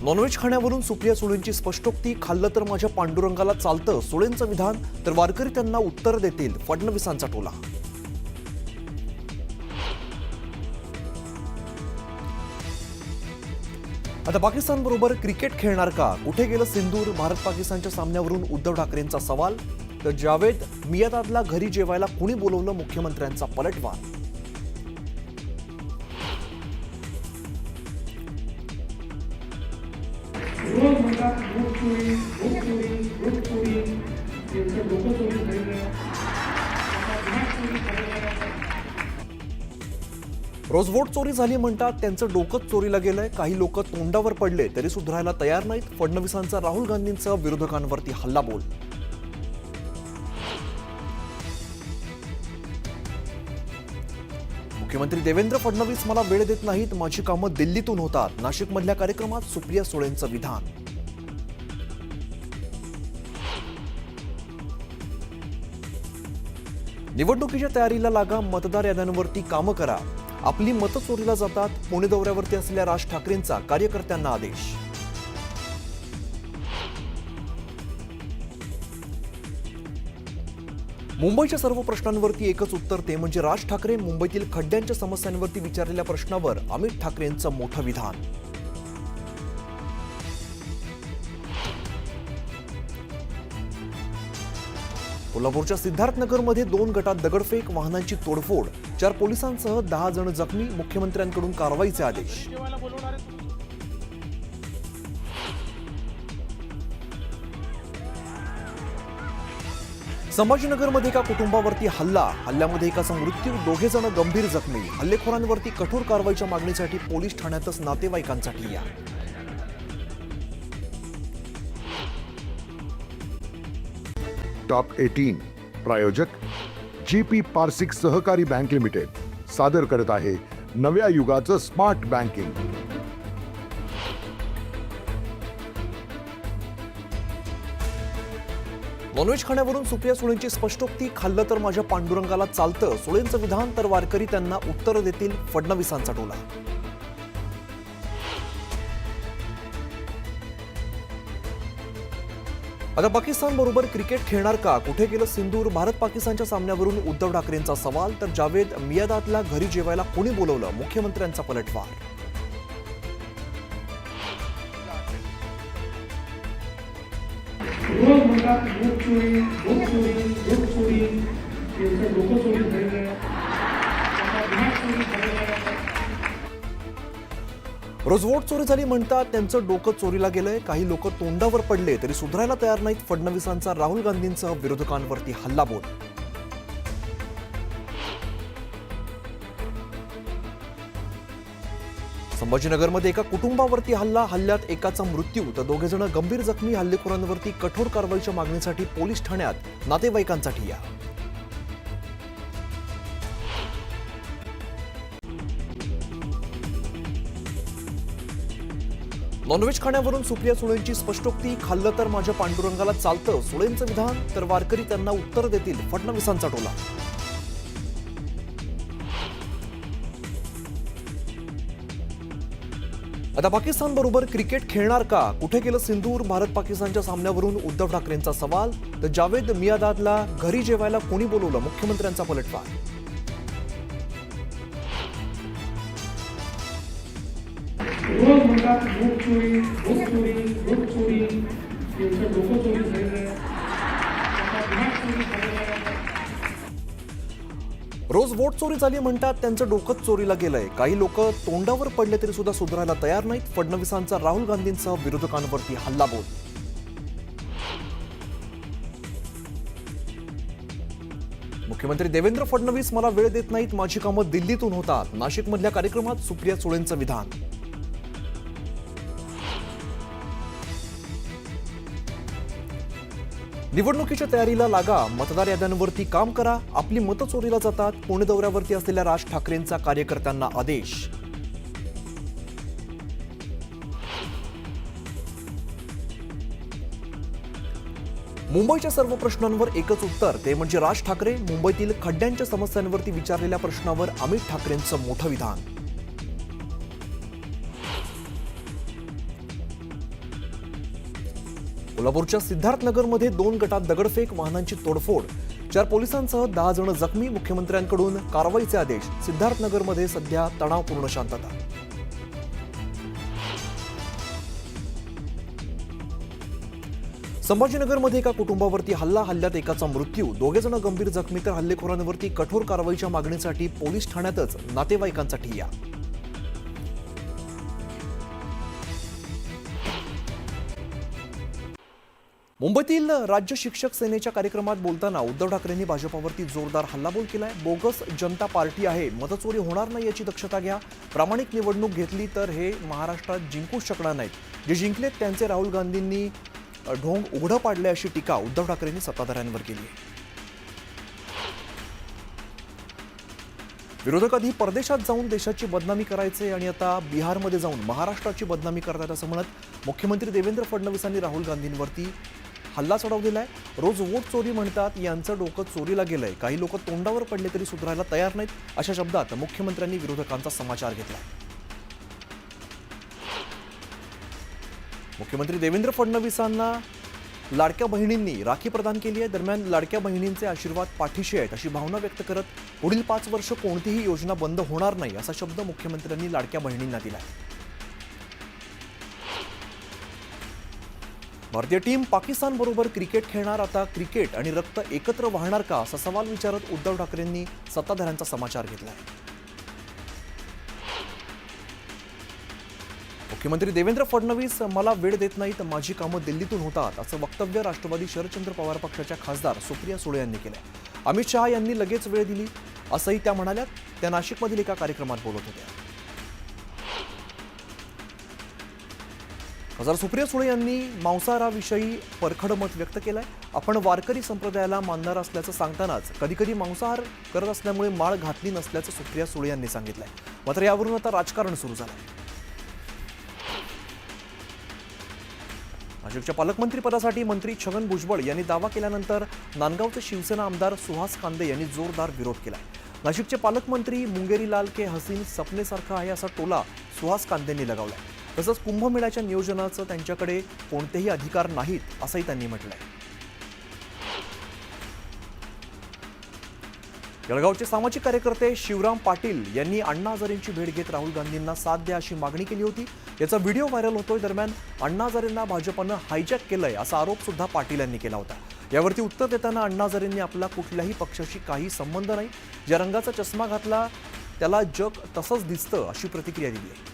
Non veg खाण्यावरून Supriya सुळेंची स्पष्टोक्ती, खाल्लं तर माझ्या पांडुरंगाला चालतं सुळेंचं विधान, तर वारकरी त्यांना उत्तर देतील फडणवीसांचा टोला. आता पाकिस्तान बरोबर क्रिकेट खेळणार का? कुठे गेलं सिंदूर? भारत पाकिस्तानच्या सामन्यावरून उद्धव ठाकरेंचा सवाल. तर जावेद मियादादला घरी जेवायला कुणी बोलवलं? मुख्यमंत्र्यांचा पलटवार. रोज वोट चोरी झाली म्हणतात, त्यांचं डोकंच चोरीला गेलंय. काही लोक तोंडावर पडले तरी सुधारायला तयार नाहीत. फडणवीसांचा राहुल गांधींसह विरोधकांवरती हल्लाबोल. मुख्यमंत्री देवेंद्र फडणवीस मला वेळ देत नाहीत, माझी कामं दिल्लीतून होतात. नाशिकमधल्या कार्यक्रमात सुप्रिया सुळेंचं विधान. निवडणुकीच्या तयारीला लागा, मतदार याद्यांवरती कामं करा. आपली मतं चोरीला जातात. पुणे दौऱ्यावरती असलेल्या राज ठाकरेंचा कार्यकर्त्यांना आदेश. मुंबईच्या सर्व प्रश्नांवरती एकच उत्तर, ते म्हणजे राज ठाकरे. मुंबईतील खड्ड्यांच्या समस्यांवरती विचारलेल्या प्रश्नावर अमित ठाकरेंचं मोठं विधान. कोल्हापूरच्या सिद्धार्थनगरमध्ये 2 गटात दगडफेक, वाहनांची तोडफोड, 4 पोलिसांसह 10 जण जखमी. मुख्यमंत्र्यांकडून कारवाईचे आदेश. संभाजीनगरमध्ये एका कुटुंबावरती हल्ल्यामध्ये एकाचा मृत्यू, 2 जण गंभीर जखमी. हल्लेखोरांवरती कठोर कारवाईच्या मागणीसाठी पोलीस ठाण्यातच नातेवाईकांचा ठिय्या. टॉप 18 प्रायोजक जीपी पार्सिक सहकारी बँक लिमिटेड सादर करत आहे नव्या युगाचं स्मार्ट बँकिंग. नॉनव्हेज खाण्यावरून सुप्रिया सुळेंची स्पष्टोक्ती, खाल्लं तर माझ्या पांडुरंगाला चालतं सुळेंचं विधान, तर वारकरी त्यांना उत्तर देतील फडणवीसांचा टोला. आता पाकिस्तान बरोबर क्रिकेट खेळणार का? कुठे गेलं सिंदूर? भारत पाकिस्तानच्या सामन्यावरून उद्धव ठाकरेंचा सवाल. तर जावेद मियादादला घरी जेवायला कोणी बोलवलं? मुख्यमंत्र्यांचा पलटवार. रोज वोट चोरी झाली म्हणतात, त्यांचं डोकं चोरीला गेलंय. काही लोक तोंडावर पडले तरी सुधारायला तयार नाहीत. फडणवीसांचा राहुल गांधींसह विरोधकांवरती हल्लाबोल. संभाजीनगरमध्ये एका कुटुंबावरती हल्ल्यात एकाचा मृत्यू, तर 2 जण गंभीर जखमी. हल्लेखोरांवरती कठोर कारवाईच्या मागणीसाठी पोलीस ठाण्यात नातेवाईकांचा ठिय्या. नॉनव्हेज खाण्यावरून सुप्रिया सुळेंची स्पष्टोक्ती, खाल्लं तर माझ्या पांडुरंगाला चालतं सुळेंचं विधान, तर वारकरी त्यांना उत्तर देतील फडणवीसांचा टोला. आता पाकिस्तान बरोबर क्रिकेट खेळणार का? कुठे गेलं सिंदूर? भारत पाकिस्तानच्या सामन्यावरून उद्धव ठाकरेंचा सवाल. तर जावेद मियादादला घरी जेवायला कोणी बोलवलं? मुख्यमंत्र्यांचा पलटवार. रोज वोट चोरी झाली म्हणतात, त्यांचं डोकंच चोरीला गेलंय. काही लोक तोंडावर पडले तरी सुद्धा सुधारायला तयार नाहीत. फडणवीसांचा राहुल गांधींसह विरोधकांवरती हल्लाबोल. मुख्यमंत्री देवेंद्र फडणवीस मला वेळ देत नाहीत, माझी कामं दिल्लीतून होतात. नाशिकमधल्या कार्यक्रमात सुप्रिया सुळेंचं विधान. निवडणुकीच्या तयारीला लागा, मतदार याद्यांवरती काम करा. आपली मतं चोरीला जातात. पुणे दौऱ्यावरती असलेल्या राज ठाकरेंचा कार्यकर्त्यांना आदेश. मुंबईच्या सर्व प्रश्नांवर एकच उत्तर, ते म्हणजे राज ठाकरे. मुंबईतील खड्ड्यांच्या समस्यांवरती विचारलेल्या प्रश्नावर अमित ठाकरेंचं मोठं विधान. कोल्हापूरच्या सिद्धार्थनगरमध्ये 2 गटात दगडफेक, वाहनांची तोडफोड, 4 पोलिसांसह 10 जण जखमी. मुख्यमंत्र्यांकडून कारवाईचे आदेश. सिद्धार्थनगरमध्ये सध्या तणावपूर्ण शांतता. संभाजीनगरमध्ये एका कुटुंबावरती हल्ल्यात एकाचा मृत्यू, 2 जण गंभीर जखमी. तर हल्लेखोरांवरती कठोर कारवाईच्या मागणीसाठी पोलीस ठाण्यातच नातेवाईकांचा ठिय्या. मुंबईतील राज्य शिक्षक सेनेच्या कार्यक्रमात बोलताना उद्धव ठाकरेंनी भाजपावरती जोरदार हल्लाबोल केलाय. बोगस जनता पार्टी आहे, मतचोरी होणार नाही याची दक्षता घ्या. प्रामाणिक निवडणूक घेतली तर हे महाराष्ट्रात जिंकूच शकणार नाहीत. जे जिंकलेत त्यांचे राहुल गांधींनी ढोंग उघडं पाडले अशी टीका उद्धव ठाकरेंनी सत्ताधाऱ्यांवर केली आहे. विरोधक आधी परदेशात जाऊन देशाची बदनामी करायचे आणि आता बिहारमध्ये जाऊन महाराष्ट्राची बदनामी करतात असं म्हणत मुख्यमंत्री देवेंद्र फडणवीसांनी राहुल गांधींवरती हल्ला चढवलेला आहे. रोज वोट चोरी म्हणतात, यांचं डोकं चोरीला गेलंय. काही लोक तोंडावर पडले तरी सुधारायला तयार नाहीत, अशा शब्दात मुख्यमंत्र्यांनी विरोधकांचा समाचार घेतला. मुख्यमंत्री देवेंद्र फडणवीसांना लाडक्या बहिणींनी राखी प्रदान केली आहे. दरम्यान लाडक्या बहिणींचे आशीर्वाद पाठीशी आहेत अशी भावना व्यक्त करत पुढील 5 वर्ष कोणतीही योजना बंद होणार नाही असा शब्द मुख्यमंत्र्यांनी लाडक्या बहिणींना दिला. भारतीय टीम पाकिस्तान बरोबर क्रिकेट खेळणार. आता क्रिकेट आणि रक्त एकत्र वाहणार का असा सवाल विचारत उद्धव ठाकरेंनी सत्ताधाऱ्यांचा समाचार घेतला आहे. मुख्यमंत्री देवेंद्र फडणवीस मला वेळ देत नाहीत, माझी कामं दिल्लीतून होतात असं वक्तव्य राष्ट्रवादी शरदचंद्र पवार पक्षाच्या खासदार सुप्रिया सुळे यांनी केलंय. अमित शहा यांनी लगेच वेळ दिली असंही त्या म्हणाल्यात. त्या नाशिकमधील एका कार्यक्रमात बोलत होत्या. खासदार सुप्रिया सुळे यांनी मांसाहाराविषयी परखड मत व्यक्त केलंय. आपण वारकरी संप्रदायाला मानणार असल्याचं सांगतानाच कधीकधी मांसाहार करत असल्यामुळे माळ घातली नसल्याचं सुप्रिया सुळे यांनी सांगितलंय. मात्र यावरून आता राजकारण सुरू झालंय. नाशिकच्या पालकमंत्रीपदासाठी मंत्री छगन भुजबळ यांनी दावा केल्यानंतर नांदगावचे शिवसेना आमदार सुहास कांदे यांनी जोरदार विरोध केलाय. नाशिकचे पालकमंत्री मुंगेरीलाल के हसीन सपनेसारखं आहे असा टोला सुहास कांदेंनी लगावलाय. तसंच कुंभमेळ्याच्या नियोजनाचं त्यांच्याकडे कोणतेही अधिकार नाहीत असंही त्यांनी म्हटलंय. जळगावचे सामाजिक कार्यकर्ते शिवराम पाटील यांनी अण्णा हजारेंची भेट घेत राहुल गांधींना साथ द्या अशी मागणी केली होती. याचा व्हिडिओ व्हायरल होतोय. दरम्यान अण्णा हजारेंना भाजपनं हायजॅक केलंय असा आरोप सुद्धा पाटील यांनी केला होता. यावरती उत्तर देताना अण्णा हजारेंनी आपला कुठल्याही पक्षाशी काही संबंध नाही, ज्या रंगाचा चष्मा घातला त्याला जग तसंच दिसतं अशी प्रतिक्रिया दिली आहे.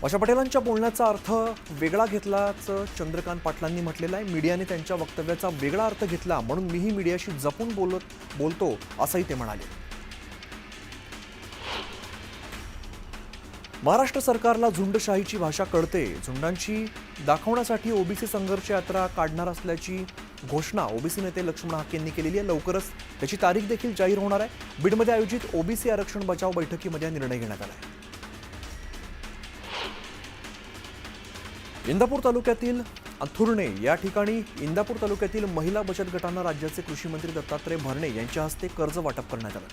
आशा पटेलांच्या बोलण्याचा अर्थ वेगळा घेतल्याचं चंद्रकांत पाटलांनी म्हटलेलं आहे. मीडियाने त्यांच्या वक्तव्याचा वेगळा अर्थ घेतला म्हणून मीही मीडियाशी जपून बोलतो असंही ते म्हणाले. महाराष्ट्र सरकारला झुंडशाहीची भाषा कळते. झुंडांची दाखवण्यासाठी ओबीसी संघर्ष यात्रा काढणार असल्याची घोषणा ओबीसी नेते लक्ष्मण हाके यांनी केलेली आहे. लवकरच त्याची तारीख देखील जाहीर होणार आहे. बीडमध्ये आयोजित ओबीसी आरक्षण बचाव बैठकीमध्ये निर्णय घेण्यात आला आहे. इंदापूर तालुक्यातील अथुर्णे या ठिकाणी इंदापूर तालुक्यातील महिला बचत गटांना राज्याचे कृषी मंत्री दत्तात्रय भरणे यांच्या हस्ते कर्ज वाटप करण्यात आलं.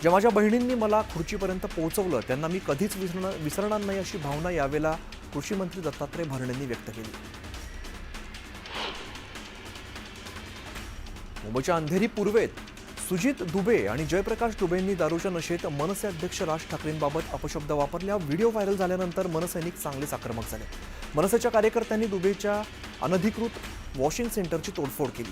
ज्या माझ्या बहिणींनी मला खुर्चीपर्यंत पोहोचवलं त्यांना मी कधीच विसरणार नाही अशी भावना यावेळेला कृषी मंत्री दत्तात्रय भरणेंनी व्यक्त केली. मुंबईच्या अंधेरी पूर्वेत सुजित दुबे आणि जयप्रकाश दुबेंनी दारूच्या नशेत मनसे अध्यक्ष राज ठाकरेंबाबत अपशब्द वापरल्या. व्हिडिओ व्हायरल झाल्यानंतर मनसैनिक चांगलेच आक्रमक झाले. मनसेच्या कार्यकर्त्यांनी दुबेच्या अनधिकृत वॉशिंग सेंटरची तोडफोड केली.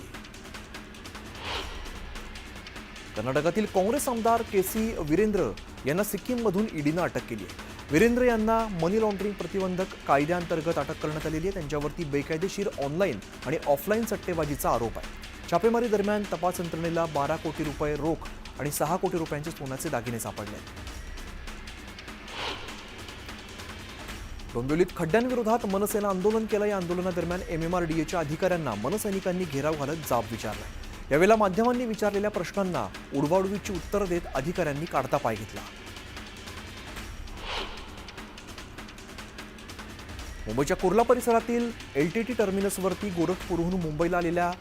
कर्नाटकातील काँग्रेस आमदार केसी वीरेंद्र यांना सिक्कीममधून ईडीनं अटक केली आहे. वीरेंद्र यांना मनी लॉन्ड्रिंग प्रतिबंधक कायद्याअंतर्गत अटक करण्यात आलेली आहे. त्यांच्यावरती बेकायदेशीर ऑनलाईन आणि ऑफलाईन सट्टेबाजीचा आरोप आहे. छापेमारी दरम्यान तपास यंत्रणेला 12 कोटी रुपये रोख आणि 6 कोटी रुपयांचे सोन्याचे दागिने सापडले. डोंबिवलीत खड्ड्यांविरोधात मनसेनं आंदोलन केलं. या आंदोलनादरम्यान MMRDAच्या अधिकाऱ्यांना मनसैनिकांनी घेराव घालत जाब विचारला. यावेळेला माध्यमांनी विचारलेल्या प्रश्नांना उडवाउडवीची उत्तरं देत अधिकाऱ्यांनी काढता पाय घेतला. मुंबईच्या कुर्ला परिसरातील LTT टर्मिनसवरती गोरखपूरहून मुंबईला आलेल्या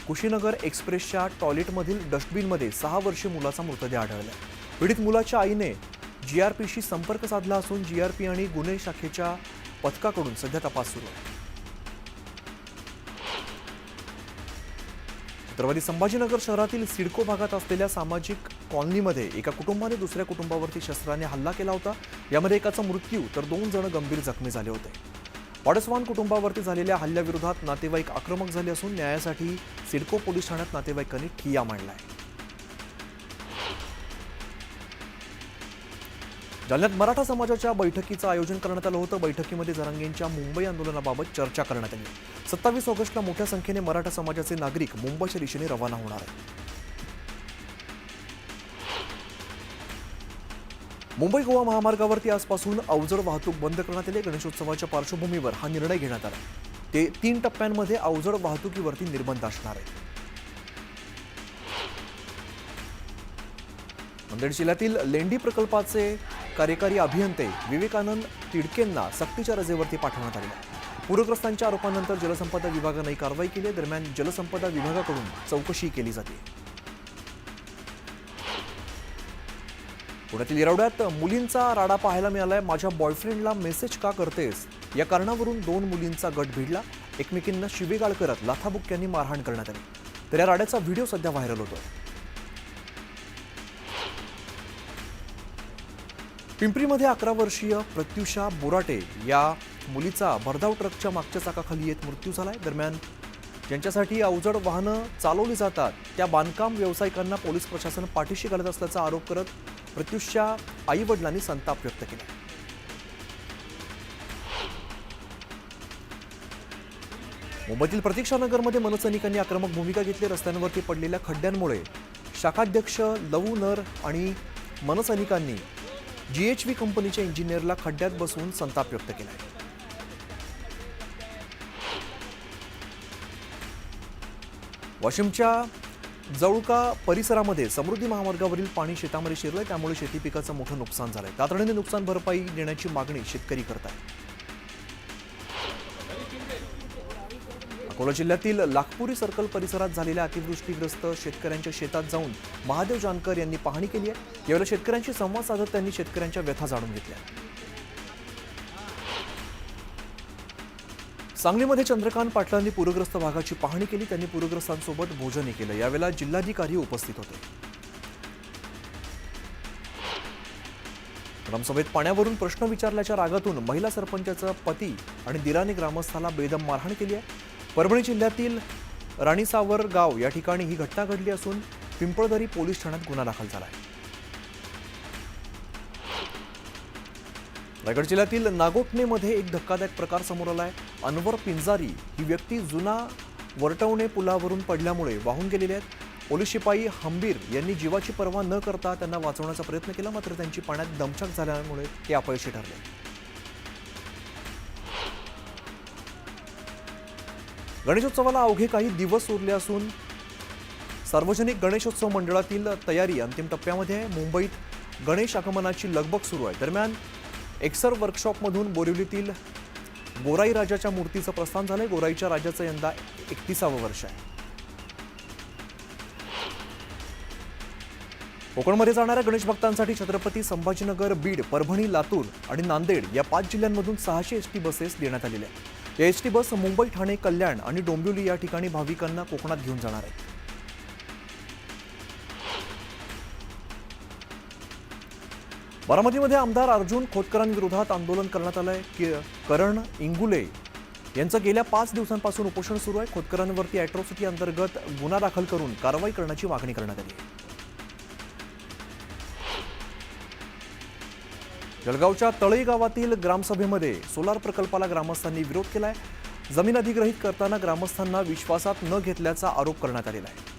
कुशीनगर एक्सप्रेसच्या टॉयलेटमधील डस्टबिनमध्ये 6 वर्षीय मुलाचा मृतदेह आढळला. पीडित मुलाच्या आईने GRPशी संपर्क साधला असून GRP आणि गुन्हे शाखेच्या पथकाकडून सध्या तपास सुरू आहे. छत्रपती संभाजीनगर शहरातील सिडको भागात असलेल्या सामाजिक कॉलनीमध्ये एका कुटुंबाने दुसऱ्या कुटुंबावरती शस्त्राने हल्ला केला होता. यामध्ये एकाचा मृत्यू तर 2 जण गंभीर जखमी झाले होते. वाडसवान कुटुंबावरती झालेल्या हल्ल्याविरोधात नातेवाईक आक्रमक झाले असून न्यायासाठी सिडको पोलीस ठाण्यात नातेवाईकांनी ठिय्या मांडला आहे. जालन्यात मराठा समाजाच्या बैठकीचं आयोजन करण्यात आलं होतं. बैठकीमध्ये जरांगेंच्या मुंबई आंदोलनाबाबत चर्चा करण्यात आली. 27 ऑगस्टला मोठ्या संख्येने मराठा समाजाचे नागरिक मुंबईच्या दिशेने रवाना होणार आहेत. मुंबई गोवा महामार्गावरती आजपासून अवजड वाहतूक बंद करण्यात आली. गणेशोत्सवाच्या पार्श्वभूमीवर हा निर्णय घेण्यात आला. ते 3 टप्प्यांमध्ये अवजड वाहतुकीवरती निर्बंध असणार आहेत. नांदेड जिल्ह्यातील लेंडी प्रकल्पाचे कार्यकारी अभियंते विवेकानंद तिडकेंना सक्तीच्या रजेवरती पाठवण्यात आले. पूरग्रस्तांच्या आरोपांनंतर जलसंपदा विभागाने ही कारवाई केली आहे. दरम्यान जलसंपदा विभागाकडून चौकशी केली जाते. पुण्यातील येरवड्यात मुलींचा राडा पाहायला मिळालाय. माझ्या बॉयफ्रेंडला मेसेज का करतेस या कारणावरून 2 मुलींचा गट भिडला. एकमेकींना शिवीगाळ करत लाथाबुक्क्यांनी मारहाण करण्यात आली. तर या राड्याचा व्हिडिओ सध्या व्हायरल होतोय. पिंपरीमध्ये 11 वर्षीय प्रत्युषा बोराटे या मुलीचा भरधाव ट्रकच्या मागच्या चाकाखाली येत मृत्यू झालाय. दरम्यान ज्यांच्यासाठी अवजड वाहनं चालवली जातात त्या बांधकाम व्यावसायिकांना पोलीस प्रशासन पाठीशी घालत असल्याचा आरोप करत प्रत्युषच्या आईवडिलांनी संताप व्यक्त केला. मुंबईतील प्रतीक्षानगरमध्ये मनसैनिकांनी आक्रमक भूमिका घेतली. रस्त्यांवरती पडलेल्या खड्ड्यांमुळे शाखाध्यक्ष लवू नर आणि मनसैनिकांनी GHV कंपनीच्या इंजिनियरला खड्ड्यात बसवून संताप व्यक्त केला. वाशिमच्या जळुका परिसरामध्ये समृद्धी महामार्गावरील पाणी शेतामध्ये शिरलंय. त्यामुळे शेती पिकाचं मोठं नुकसान झालंय. तातडीने नुकसान भरपाई देण्याची मागणी शेतकरी करत आहेत. अकोला जिल्ह्यातील लाखपुरी सर्कल परिसरात झालेल्या अतिवृष्टीग्रस्त शेतकऱ्यांच्या शेतात जाऊन महादेव जानकर यांनी पाहणी केली आहे. यावेळी शेतकऱ्यांशी संवाद साधत त्यांनी शेतकऱ्यांच्या व्यथा जाणून घेतल्या. सांगलीमध्ये चंद्रकांत पाटलांनी पूरग्रस्त भागाची पाहणी केली. त्यांनी पूरग्रस्तांसोबत भोजनही केलं. यावेळेला जिल्हाधिकारी उपस्थित होते. ग्रामसभेत पाण्यावरून प्रश्न विचारल्याच्या रागातून महिला सरपंचाचा पती आणि दिराने ग्रामस्थाला बेदम मारहाण केली आहे. परभणी जिल्ह्यातील राणीसावर गाव या ठिकाणी ही घटना घडली असून पिंपळदरी पोलीस ठाण्यात गुन्हा दाखल झाला आहे. रायगड जिल्ह्यातील नागोठणेमध्ये एक धक्कादायक प्रकार समोर आला आहे. अनवर पिंजारी ही व्यक्ती जुना वरटवणे पुलावरून पडल्यामुळे वाहून गेलेली आहेत. पोलीस शिपाई हंबीर यांनी जीवाची पर्वा न करता त्यांना वाचवण्याचा प्रयत्न केला. मात्र त्यांची पाण्यात दमछाक झाल्यामुळे ते अपयशी ठरले. गणेशोत्सवाला अवघे काही दिवस उरले असून सार्वजनिक गणेशोत्सव मंडळातील तयारी अंतिम टप्प्यामध्ये आहे. मुंबईत गणेश आगमनाची लगबग सुरू आहे. दरम्यान एक्सर वर्कशॉपमधून बोरिवलीतील गोराई राजाच्या मूर्तीचं प्रस्थान झालंय. गोराईच्या राजाचं यंदा 31वं वर्ष आहे. कोकणमध्ये जाणाऱ्या गणेश भक्तांसाठी छत्रपती संभाजीनगर, बीड, परभणी, लातूर आणि नांदेड या 5 जिल्ह्यांमधून 600 एसटी बसेस देण्यात आलेल्या आहेत. या एसटी बस मुंबई, ठाणे, कल्याण आणि डोंबिवली या ठिकाणी भाविकांना कोकणात घेऊन जाणार आहेत. बारामतीमध्ये आमदार अर्जुन खोतकरांविरोधात आंदोलन करण्यात आलंय. करण इंगुले यांचं गेल्या 5 दिवसांपासून उपोषण सुरू आहे. खोतकरांवरती अॅट्रॉसिटी अंतर्गत गुन्हा दाखल करून कारवाई करण्याची मागणी करण्यात आली आहे. जळगावच्या तळई गावातील ग्रामसभेमध्ये सोलार प्रकल्पाला ग्रामस्थांनी विरोध केलाय. जमीन अधिग्रहित करताना ग्रामस्थांना विश्वासात न घेतल्याचा आरोप करण्यात आलेला आहे.